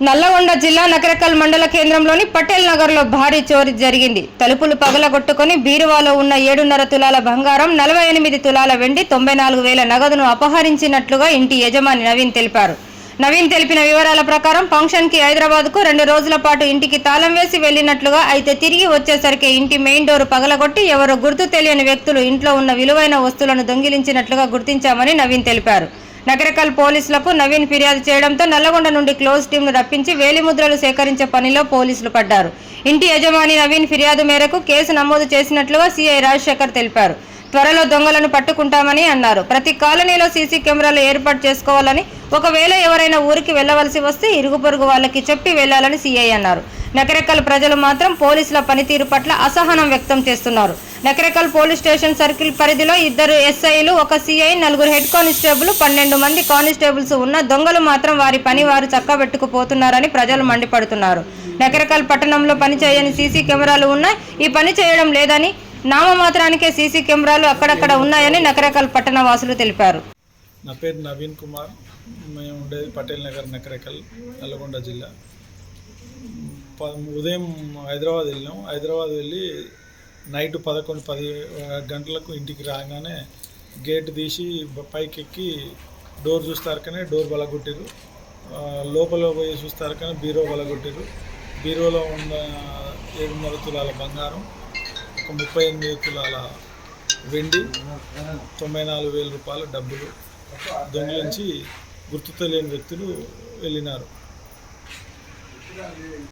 నల్లగొండ జిల్లా నకరేకల్ మండల కేంద్రంలోని పటేల్ నగర్లో భారీ చోరీ జరిగింది. తలుపులు పగలగొట్టుకుని బీరువాలో ఉన్న 7.5 తులాల బంగారం, 48 తులాల వెండి, 94,000 నగదును అపహరించినట్లుగా ఇంటి యజమాని నవీన్ తెలిపారు. నవీన్ తెలిపిన వివరాల ప్రకారం ఫంక్షన్కి హైదరాబాద్కు 2 రోజుల పాటు ఇంటికి తాళం వేసి వెళ్లినట్లుగా, అయితే తిరిగి వచ్చేసరికి ఇంటి మెయిన్ డోర్ పగలగొట్టి ఎవరో గుర్తు తెలియని వ్యక్తులు ఇంట్లో ఉన్న విలువైన వస్తువులను దొంగిలించినట్లుగా గుర్తించామని నవీన్ తెలిపారు. నకరేకల్ పోలీసులకు నవీన్ ఫిర్యాదు చేయడంతో నల్లగొండ నుండి క్లోజ్ టీంను రప్పించి వేలిముద్రలు సేకరించే పనిలో పోలీసులు పడ్డారు. ఇంటి యజమాని నవీన్ ఫిర్యాదు మేరకు కేసు నమోదు చేసినట్లుగా సీఐ రాజశేఖర్ తెలిపారు. త్వరలో దొంగలను పట్టుకుంటామని అన్నారు. ప్రతి కాలనీలో సీసీ కెమెరాలు ఏర్పాటు చేసుకోవాలని, ఒకవేళ ఎవరైనా ఊరికి వెళ్లవలసి వస్తే ఇరుగు పొరుగు వాళ్ళకి చెప్పి వెళ్లాలని సీఐ అన్నారు. నకరేకల్ ప్రజలు మాత్రం పోలీసుల పనితీరు పట్ల అసహనం వ్యక్తం చేస్తున్నారు. నకరేకల్ పోలీస్ స్టేషన్ సర్కిల్ పరిధిలో 2 ఎస్ఐలు, 1 సీఐ, 4 హెడ్ కానిస్టేబుల్, 12 మంది కానిస్టేబుల్స్ ఉన్న దొంగలు మాత్రం వారి పని వారు చక్కబెట్టుకుపోతున్నారని ప్రజలు మండిపడుతున్నారు. నకరేకల్ పట్టణంలో పనిచేయని సీసీ కెమెరాలు ఉన్నా ఈ పని చేయడం లేదని, నామమాత్రానికే సీసీ కెమెరాలు అక్కడక్కడ ఉన్నాయని నకరేకల్ పట్టణ వాసులు తెలిపారు. నా పేరు నవీన్ కుమార్. మేము ఉండేది పటేల్ నగర్, నకరేకల్, నల్లగొండ జిల్లా. ఉదయం హైదరాబాద్ వెళ్ళాం. హైదరాబాద్ వెళ్ళి నైట్ 11-10 గంటలకు ఇంటికి రాగానే గేట్ తీసి పైకి ఎక్కి డోర్ చూస్తారకనే డోర్ బలగొట్టారు. లోపల పోయి చూస్తారకనే బీరో బలగొట్టారు. బీరోలో ఉన్న 7.5 తులాల బంగారం, 38 తులాల వెండి, 94,000 రూపాయల డబ్బులు దొంగిలించి గుర్తు తెలియని వ్యక్తులు వెళ్ళినారు.